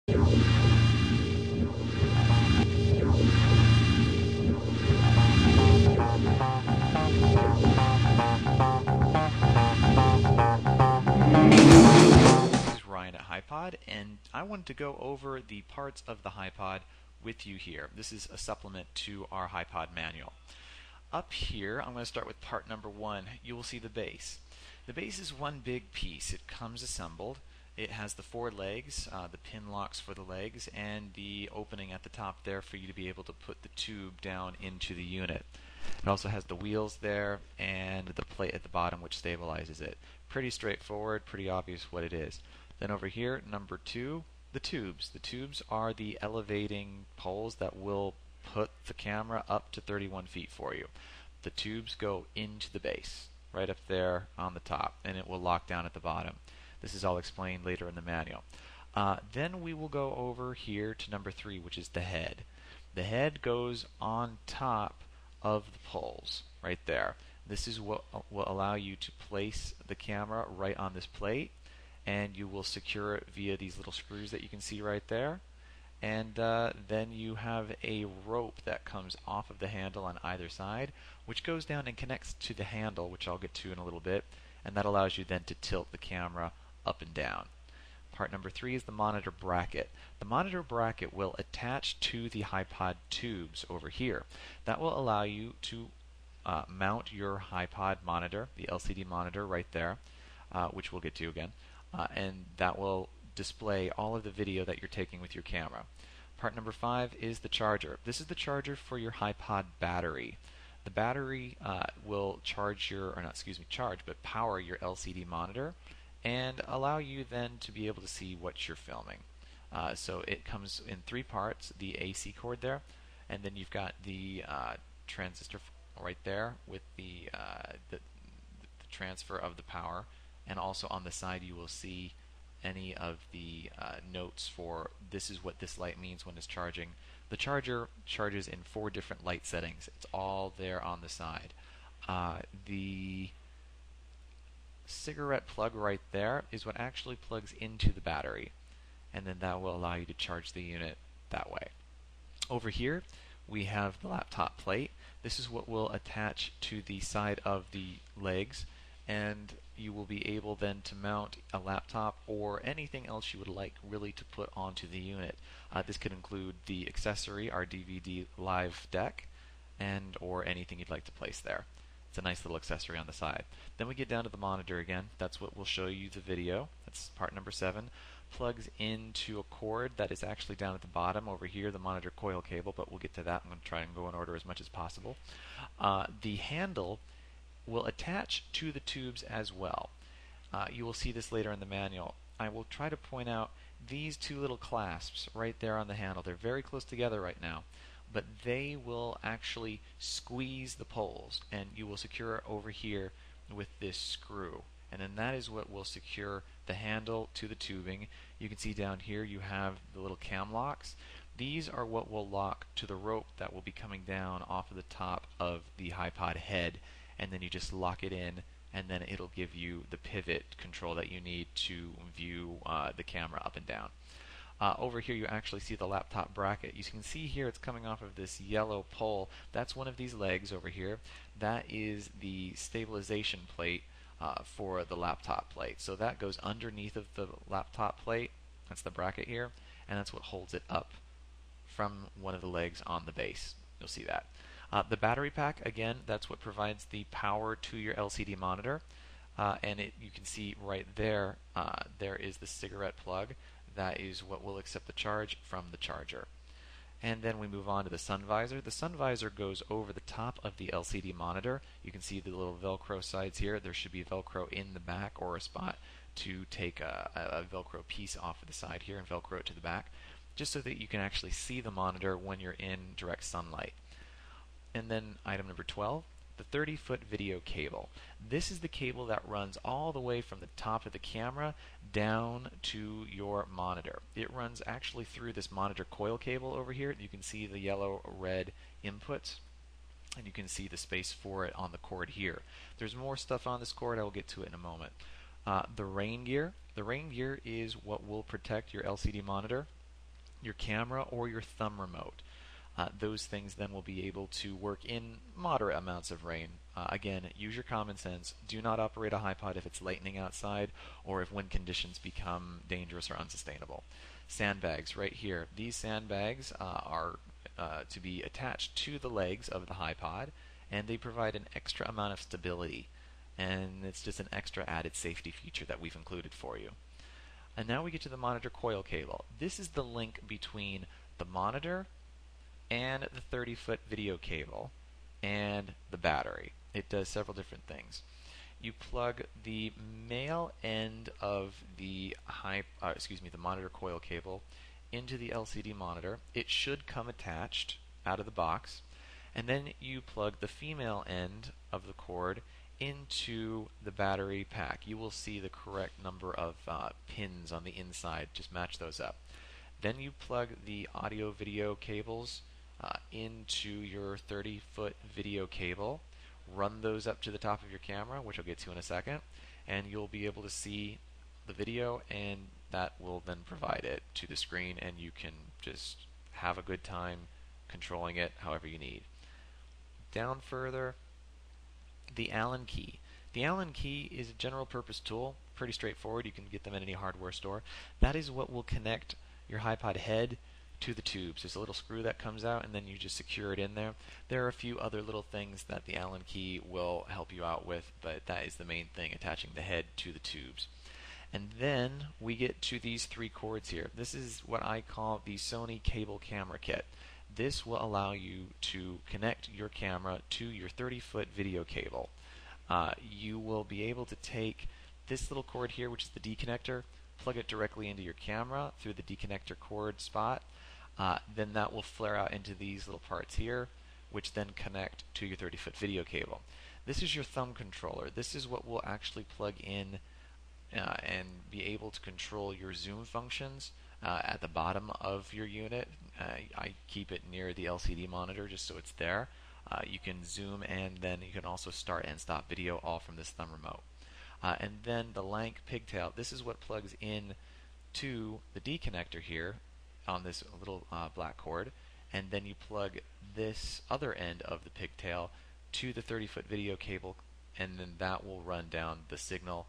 This is Ryan at HiPod, and I wanted to go over the parts of the HiPod with you here. This is a supplement to our HiPod manual. Up here, I'm going to start with part number one. You will see the base. The base is one big piece. It comes assembled. It has the four legs, the pin locks for the legs, and the opening at the top there for you to be able to put the tube down into the unit. It also has the wheels there and the plate at the bottom which stabilizes it. Pretty straightforward, pretty obvious what it is. Then over here, number two, the tubes. The tubes are the elevating poles that will put the camera up to 31 feet for you. The tubes go into the base, right up there on the top, and it will lock down at the bottom. This is all explained later in the manual. Then we will go over here to number three, which is the head. The head goes on top of the poles, right there. This is what will allow you to place the camera right on this plate, and you will secure it via these little screws that you can see right there. And then you have a rope that comes off of the handle on either side, which goes down and connects to the handle, which I'll get to in a little bit, and that allows you then to tilt the camera up and down. Part number three is the monitor bracket. The monitor bracket will attach to the HiPod tubes over here. That will allow you to mount your HiPod monitor, the LCD monitor right there, which we'll get to again, and that will display all of the video that you're taking with your camera. Part number five is the charger. This is the charger for your HiPod battery. The battery will charge but power your LCD monitor and allow you then to be able to see what you're filming. So it comes in three parts: the AC cord there, and then you've got the transistor right there with the transfer of the power, and also on the side you will see any of the notes for this is what this light means when it's charging. The charger charges in four different light settings. It's all there on the side. The cigarette plug right there is what actually plugs into the battery, and then that will allow you to charge the unit that way. Over here we have the laptop plate. This is what will attach to the side of the legs, and you will be able then to mount a laptop or anything else you would like really to put onto the unit. This could include the accessory, our DVD live deck, and or anything you'd like to place there. It's a nice little accessory on the side. Then we get down to the monitor again. That's what will show you the video. That's part number 7. Plugs into a cord that is actually down at the bottom over here, the monitor coil cable, but we'll get to that. I'm going to try and go in order as much as possible. The handle will attach to the tubes as well. You will see this later in the manual. I will try to point out these two little clasps right there on the handle. They're very close together right now, but they will actually squeeze the poles, and you will secure it over here with this screw. And then that is what will secure the handle to the tubing. You can see down here you have the little cam locks. These are what will lock to the rope that will be coming down off of the top of the HiPod head, and then you just lock it in, and then it'll give you the pivot control that you need to view the camera up and down. Over here you actually see the laptop bracket. You can see here it's coming off of this yellow pole. That's one of these legs over here. That is the stabilization plate for the laptop plate. So that goes underneath of the laptop plate. That's the bracket here, and that's what holds it up from one of the legs on the base. You'll see that. The battery pack, again, that's what provides the power to your LCD monitor. And you can see right there, there is the cigarette plug. That is what will accept the charge from the charger. And then we move on to the sun visor. The sun visor goes over the top of the LCD monitor. You can see the little Velcro sides here. There should be Velcro in the back, or a spot to take a Velcro piece off of the side here and Velcro it to the back, just so that you can actually see the monitor when you're in direct sunlight. And then item number 12, the 30-foot video cable. This is the cable that runs all the way from the top of the camera down to your monitor. It runs actually through this monitor coil cable over here. You can see the yellow-red inputs, and you can see the space for it on the cord here. There's more stuff on this cord. I will get to it in a moment. The rain gear. The rain gear is what will protect your LCD monitor your camera or your thumb remote. Those things then will be able to work in moderate amounts of rain. Again, use your common sense. Do not operate a HiPod if it's lightning outside or if wind conditions become dangerous or unsustainable. Sandbags right here. These sandbags are to be attached to the legs of the HiPod, and they provide an extra amount of stability. And it's just an extra added safety feature that we've included for you. And now we get to the monitor coil cable. This is the link between the monitor and the 30-foot video cable and the battery. It does several different things. You plug the male end of the the monitor coil cable into the LCD monitor. It should come attached out of the box, and then you plug the female end of the cord into the battery pack. You will see the correct number of pins on the inside. Just match those up. Then you plug the audio video cables into your 30-foot video cable. Run those up to the top of your camera, which I'll get to in a second, and you'll be able to see the video, and that will then provide it to the screen, and you can just have a good time controlling it however you need. Down further, the Allen key. The Allen key is a general purpose tool, pretty straightforward. You can get them at any hardware store. That is what will connect your HiPod head to the tubes. There's a little screw that comes out, and then you just secure it in there. There are a few other little things that the Allen key will help you out with, but that is the main thing, attaching the head to the tubes. And then we get to these three cords here. This is what I call the Sony Cable Camera Kit. This will allow you to connect your camera to your 30-foot video cable. You will be able to take this little cord here, which is the D connector, plug it directly into your camera through the D connector cord spot. Then that will flare out into these little parts here, which then connect to your 30-foot video cable. This is your thumb controller. This is what will actually plug in and be able to control your zoom functions at the bottom of your unit. I keep it near the LCD monitor just so it's there. You can zoom, and then you can also start and stop video all from this thumb remote. And then the Lank pigtail. This is what plugs in to the D connector here on this little black cord, and then you plug this other end of the pigtail to the 30-foot video cable, and then that will run down the signal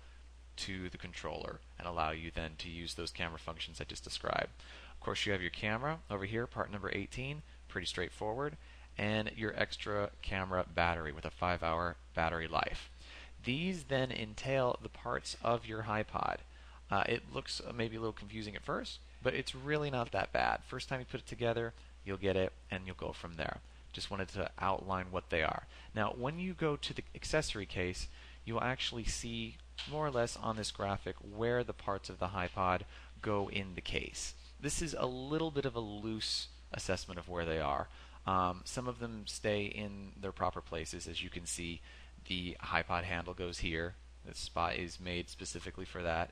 to the controller and allow you then to use those camera functions I just described. Of course, you have your camera over here, part number 18, pretty straightforward, and your extra camera battery with a 5-hour battery life. These then entail the parts of your HiPod. It looks maybe a little confusing at first, but it's really not that bad. First time you put it together, you'll get it, and you'll go from there. Just wanted to outline what they are. Now, when you go to the accessory case, you'll actually see more or less on this graphic where the parts of the HiPod go in the case. This is a little bit of a loose assessment of where they are. Some of them stay in their proper places. As you can see, the HiPod handle goes here. This spot is made specifically for that.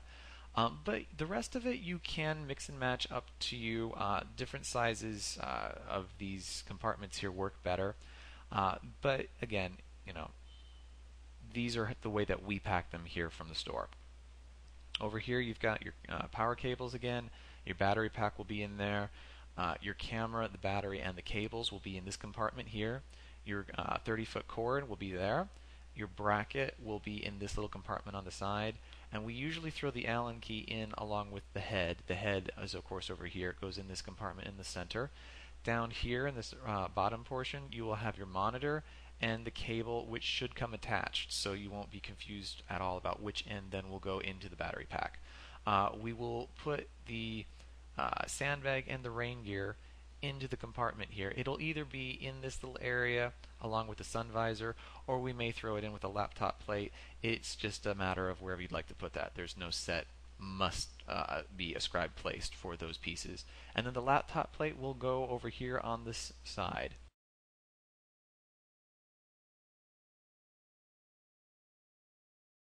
But the rest of it you can mix and match up to you. Different sizes of these compartments here work better. But again, these are the way that we pack them here from the store. Over here you've got your power cables again. Your battery pack will be in there. Your camera, the battery, and the cables will be in this compartment here. Your 30-foot cord will be there. Your bracket will be in this little compartment on the side. And we usually throw the Allen key in along with the head. The head is, of course, over here. It goes in this compartment in the center. Down here in this bottom portion, you will have your monitor and the cable, which should come attached, so you won't be confused at all about which end then will go into the battery pack. We will put the sandbag and the rain gear into the compartment here. It'll either be in this little area along with the sun visor, or we may throw it in with a laptop plate. It's just a matter of wherever you'd like to put that. There's no set must be ascribed placed for those pieces. And then the laptop plate will go over here on this side.